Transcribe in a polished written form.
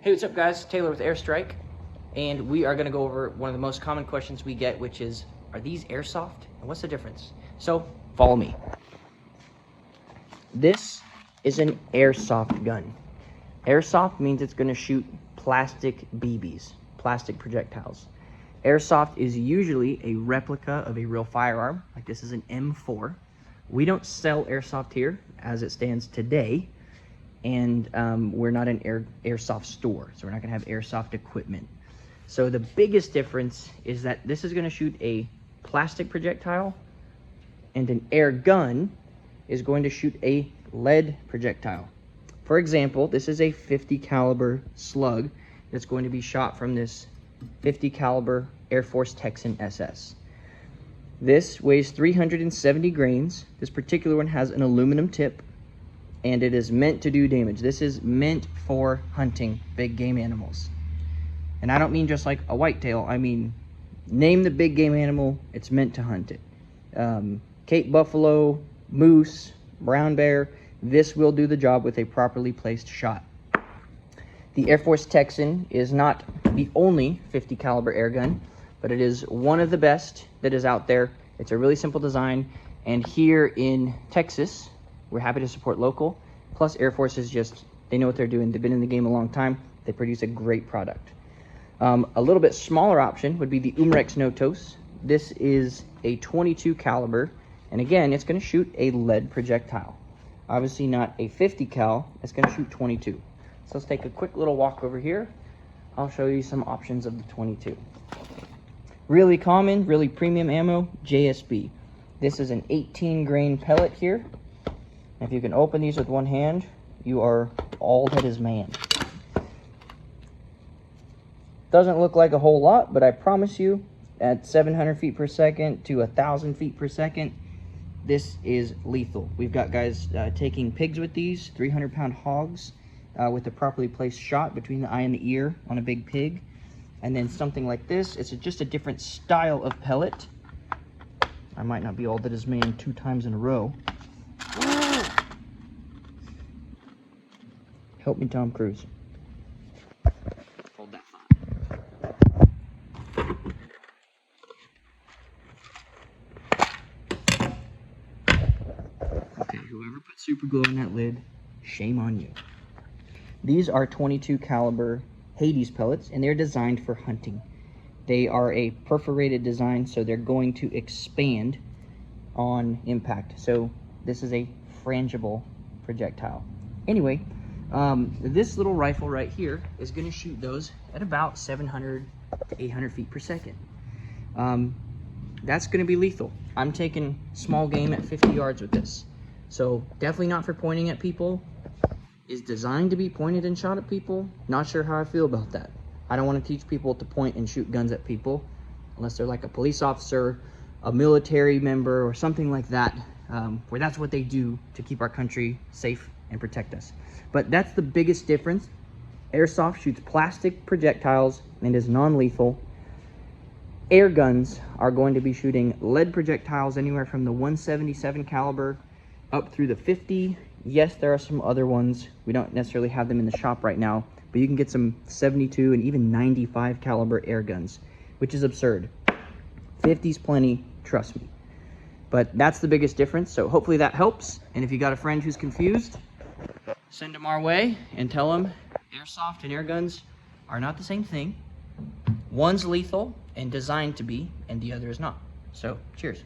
Hey, what's up guys? Taylor with AirStryk, and we are going to go over one of the most common questions we get, which is, are these airsoft and what's the difference? So follow me. This is an airsoft gun. Airsoft means it's going to shoot plastic BBs, plastic projectiles. Airsoft is usually a replica of a real firearm, like this is an M4. We don't sell airsoft here as it stands today. And we're not an airsoft store, so we're not gonna have airsoft equipment. So the biggest difference is that this is gonna shoot a plastic projectile, and an air gun is going to shoot a lead projectile. For example, this is a 50 caliber slug that's going to be shot from this 50 caliber Air Force Texan SS. This weighs 370 grains. This particular one has an aluminum tip, and it is meant to do damage. This is meant for hunting big game animals. And I don't mean just like a whitetail. I mean, name the big game animal, it's meant to hunt it. Cape buffalo, moose, brown bear, this will do the job with a properly placed shot. The Air Force Texan is not the only 50 caliber air gun, but it is one of the best that is out there. It's a really simple design, and here in Texas, we're happy to support local. Plus, Air Force is just, they know what they're doing. They've been in the game a long time. They produce a great product. A little bit smaller option would be the Umrex Notos. This is a 22 caliber, and again, it's going to shoot a lead projectile. Obviously not a 50 cal, it's going to shoot 22. So let's take a quick little walk over here. I'll show you some options of the 22. Really common, really premium ammo, JSB. This is an 18 grain pellet here. If you can open these with one hand, you are all that is man. Doesn't look like a whole lot, but I promise you, at 700 feet per second to 1,000 feet per second, this is lethal. We've got guys taking pigs with these, 300-pound hogs, with a properly placed shot between the eye and the ear on a big pig. And then something like this, it's just a different style of pellet. I might not be all that is man 2 times in a row. Help me, Tom Cruise. Hold that thought. Okay, whoever put super glue on that lid, shame on you. These are 22 caliber Hades pellets, and they're designed for hunting. They are a perforated design, so they're going to expand on impact. So this is a frangible projectile. Anyway, this little rifle right here is going to shoot those at about 700 to 800 feet per second. That's going to be lethal. I'm taking small game at 50 yards with this. So definitely not for pointing at people. Is designed to be pointed and shot at people. Not sure how I feel about that. I don't want to teach people to point and shoot guns at people unless they're like a police officer, a military member, or something like that, where that's what they do to keep our country safe and protect us. But that's the biggest difference. Airsoft shoots plastic projectiles and is non-lethal. Air guns are going to be shooting lead projectiles anywhere from the 177 caliber up through the 50. Yes, there are some other ones. We don't necessarily have them in the shop right now, but you can get some 72 and even 95 caliber air guns, which is absurd. 50's plenty, trust me. But that's the biggest difference, so hopefully that helps. And if you got a friend who's confused, send them our way and tell them airsoft and air guns are not the same thing. One's lethal and designed to be, and the other is not. So, cheers.